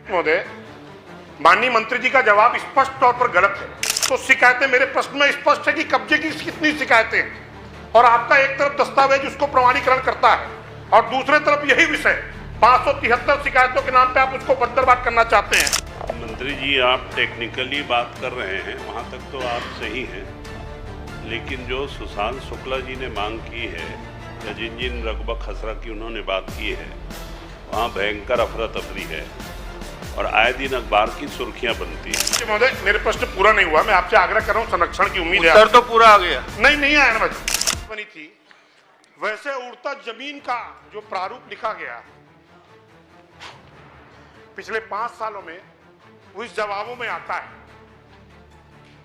महोदय, माननीय मंत्री जी का जवाब स्पष्ट तौर पर गलत है। तो शिकायतें मेरे प्रश्न में स्पष्ट है कि कब्जे की कितनी शिकायतें, और आपका एक तरफ दस्तावेज उसको प्रमाणीकरण करता है और दूसरे तरफ यही विषय 573 शिकायतों के नाम पे आप उसको बंदरबाट करना चाहते हैं। मंत्री जी, आप टेक्निकली बात कर रहे हैं, वहाँ तक तो आप सही हैं, लेकिन जो सुशांत शुक्ला जी ने मांग की है या जिन रकबा खसरा की उन्होंने बात की है, वहाँ भयंकर अफरा तफरी है और आए दिन अखबार की सुर्खियां बनती हैं। महोदय, मेरे प्रश्न पूरा नहीं हुआ, मैं आपसे आग्रह कर रहा हूँ, संरक्षण की उम्मीद है। उत्तर तो पूरा आ गया। नहीं आया ना बनी थी। वैसे उड़ता जमीन का जो प्रारूप लिखा गया पिछले 5 सालों में, वो इस जवाबों में आता है।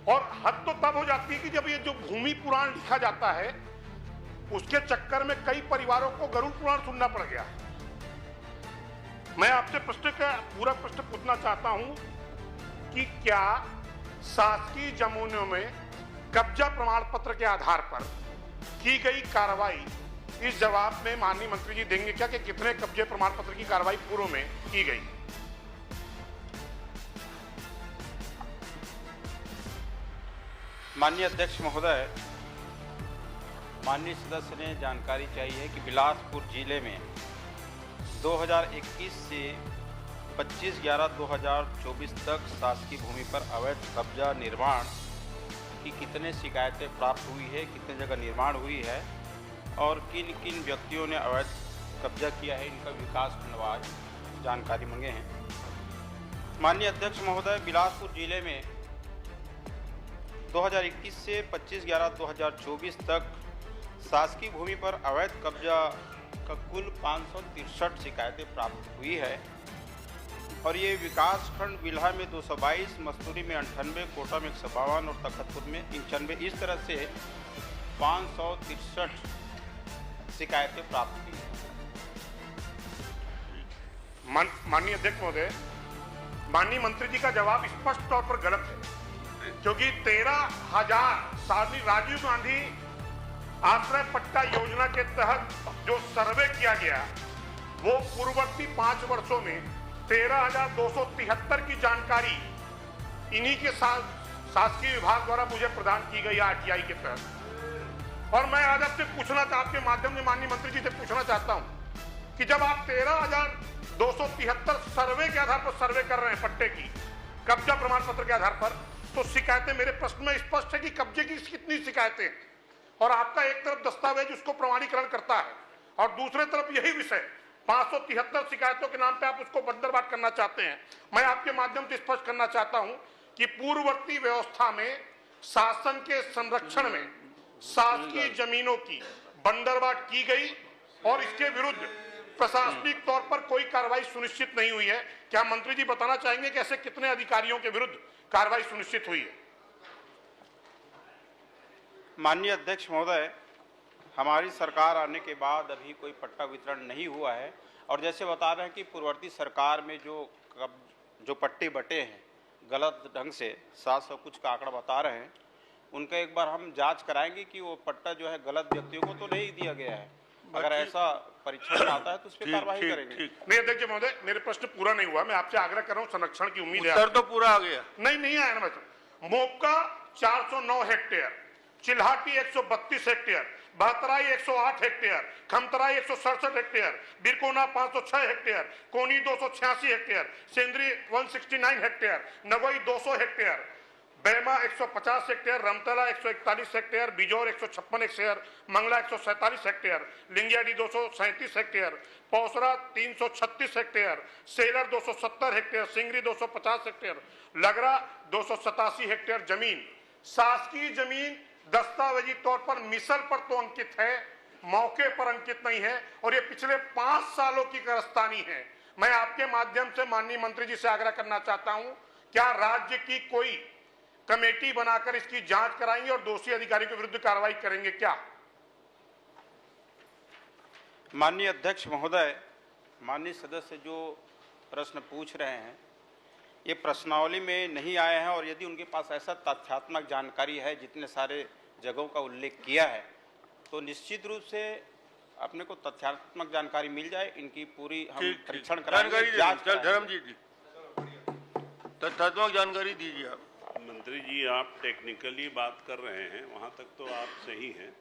और हद तो तब हो जाती है कि जब ये जो भूमि पुराण लिखा जाता है, उसके चक्कर में कई परिवारों को गरुड़ पुराण सुनना पड़ गया। मैं आपसे प्रश्न का पूरा प्रश्न पूछना चाहता हूं कि क्या शासकीय जमीनों में कब्जा प्रमाण पत्र के आधार पर की गई कार्रवाई, इस जवाब में माननीय मंत्री जी देंगे क्या कि कितने कब्जे प्रमाण पत्र की कार्रवाई पूर्व में की गई? माननीय अध्यक्ष महोदय, माननीय सदस्य ने जानकारी चाहिए है कि बिलासपुर जिले में 2021 से 25/11/2024 तक शासकीय भूमि पर अवैध कब्जा निर्माण की कितने शिकायतें प्राप्त हुई है, कितने जगह निर्माण हुई है और किन किन व्यक्तियों ने अवैध कब्जा किया है, इनका विकास खंडवार जानकारी मांगे हैं। माननीय अध्यक्ष महोदय, बिलासपुर जिले में 2021 से 25/11/2024 तक शासकीय भूमि पर अवैध कब्जा का कुल 563 शिकायतें प्राप्त हुई है और ये विकास खंड बिल्हा में 222, मस्तूरी में 98, कोटा में 152 और तखतपुर में 95, इस तरह से 563 शिकायतें प्राप्त हुई हैं। माननीय अध्यक्ष महोदय, माननीय मंत्री जी का जवाब स्पष्ट तौर पर गलत है, क्योंकि 13,000 साल राजीव गांधी आश्रय पट्टा योजना के तहत जो सर्वे किया गया, वो पूर्ववर्ती 5 वर्षों में 13,273 की जानकारी इन्हीं के शासकीय विभाग द्वारा मुझे प्रदान की गई आरटीआई के तहत। और मैं आज आपसे आपके माध्यम से माननीय मंत्री जी से पूछना चाहता हूं कि जब आप 13,273 सर्वे के आधार पर सर्वे कर रहे हैं पट्टे की, कब्जा प्रमाण पत्र के आधार पर, तो शिकायतें मेरे प्रश्न में स्पष्ट है कि कब्जे की कितनी शिकायतें, और आपका एक तरफ दस्तावेज उसको प्रमाणीकरण करता है और दूसरे तरफ यही विषय 573 शिकायतों के नाम पे आप उसको बंदरबाट करना चाहते हैं। मैं आपके माध्यम से स्पष्ट करना चाहता हूं कि पूर्ववर्ती व्यवस्था में शासन के संरक्षण में शासकीय जमीनों की बंदरबाट की गई और इसके विरुद्ध प्रशासनिक तौर पर कोई कार्रवाई सुनिश्चित नहीं हुई है। क्या मंत्री जी बताना चाहेंगे कि ऐसे कितने अधिकारियों के विरुद्ध कार्रवाई सुनिश्चित हुई है? माननीय अध्यक्ष महोदय, हमारी सरकार आने के बाद अभी कोई पट्टा वितरण नहीं हुआ है और जैसे बता रहे हैं कि पूर्ववर्ती सरकार में जो पट्टे बटे हैं गलत ढंग से 700 कुछ का आंकड़ा बता रहे हैं, उनका एक बार हम जांच कराएंगे कि वो पट्टा जो है गलत व्यक्तियों को तो नहीं दिया गया है। अगर ऐसा परीक्षण आता है तो उस पर कार्रवाई करेंगे। नहीं अध्यक्ष महोदय, मेरे प्रश्न पूरा नहीं हुआ, मैं आपसे आग्रह कर रहा हूँ, संरक्षण की उम्मीद है। उत्तर तो पूरा आ गया। नहीं आया ना। Mopka 409 hectare, Chilhati 132 hectare, Bahtarai 108 hectare, Khamtarai 167 hectare, Birkona 506 hectare, Koni 286 hectare, Sendri 169 hectare, Navai 200 hectare, Baima 150 hectare, Ramtala 141 hectare, Bijaur 156 hectare, Mangla 147 hectare, Lingiyadi 237 hectare, Pausra 336 hectare, Selar 270 hectare, Singri 250 hectare, Lagra 287 hectare जमीन शासकीय जमीन दस्तावेजी तौर पर मिसल पर तो अंकित है, मौके पर अंकित नहीं है, और ये पिछले 5 सालों की कारस्तानी है। मैं आपके माध्यम से माननीय मंत्री जी से आग्रह करना चाहता हूं, क्या राज्य की कोई कमेटी बनाकर इसकी जांच कराएंगे और दोषी अधिकारियों के विरुद्ध कार्रवाई करेंगे क्या? माननीय अध्यक्ष महोदय, माननीय सदस्य जो प्रश्न पूछ रहे हैं ये प्रश्नावली में नहीं आए हैं और यदि उनके पास ऐसा तथ्यात्मक जानकारी है जितने सारे जगहों का उल्लेख किया है तो निश्चित रूप से अपने को तथ्यात्मक जानकारी मिल जाए, इनकी पूरी हम परीक्षण कराएंगे, जांच कराएंगे। तथ्यात्मक जानकारी दीजिए आप। मंत्री जी, आप टेक्निकली बात कर रहे हैं, वहाँ तक तो आप सही हैं,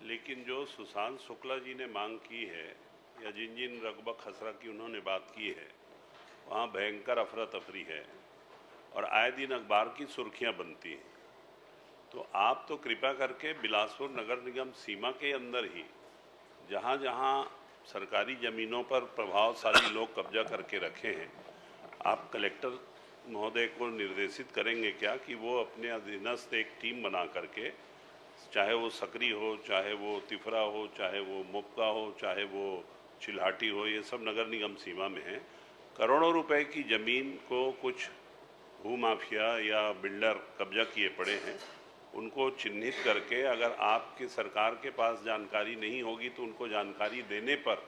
लेकिन जो सुशांत शुक्ला जी ने मांग की है या जिन रगबा खसरा की उन्होंने बात की है, वहाँ भयंकर अफरा तफरी है और आए दिन अखबार की सुर्खियाँ बनती हैं। तो आप तो कृपया करके बिलासपुर नगर निगम सीमा के अंदर ही जहाँ जहाँ सरकारी ज़मीनों पर प्रभावशाली लोग कब्जा करके रखे हैं, आप कलेक्टर महोदय को निर्देशित करेंगे क्या कि वो अपने अधीनस्थ एक टीम बना करके, चाहे वो सकरी हो, चाहे वो तिफरा हो, चाहे वो मुक्का हो, चाहे वो चिल्हाटी हो, ये सब नगर निगम सीमा में है, करोड़ों रुपए की ज़मीन को कुछ भूमाफिया या बिल्डर कब्जा किए पड़े हैं, उनको चिन्हित करके अगर आपकी सरकार के पास जानकारी नहीं होगी तो उनको जानकारी देने पर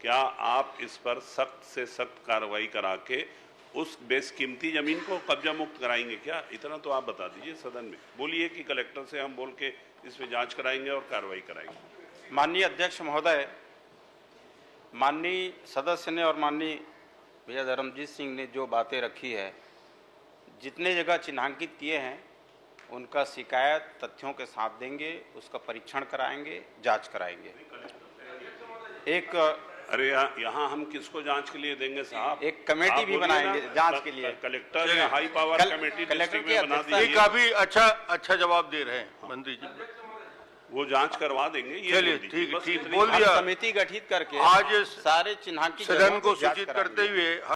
क्या आप इस पर सख्त से सख्त कार्रवाई करा के उस बेशकीमती ज़मीन को कब्जा मुक्त कराएंगे क्या? इतना तो आप बता दीजिए सदन में। बोलिए कि कलेक्टर से हम बोल के इस पे जांच कराएंगे और कार्रवाई कराएंगे। माननीय अध्यक्ष महोदय, माननीय सदस्य ने और माननीय भैया धर्मजीत सिंह ने जो बातें रखी है, जितने जगह चिन्हांकित किए हैं उनका शिकायत तथ्यों के साथ देंगे, उसका परीक्षण कराएंगे, जांच कराएंगे। एक अरे यहाँ हम किसको जांच के लिए देंगे साहब? एक कमेटी भी बनाएंगे जांच के लिए। कलेक्टर या हाई पावर कमेटी कलेक्टर की बना ये दीजिए, काफी अच्छा जवाब दे रहे हैं मंत्री जी। वो जांच करवा देंगे। ये चलिए, बोल दीजिए, ठीक बस ठीक इतनी बोल हम दिया। समिति गठित करके आज सारे चिन्हांकित सदन जगहों को की जांच सूचित कराएंगे। करते हुए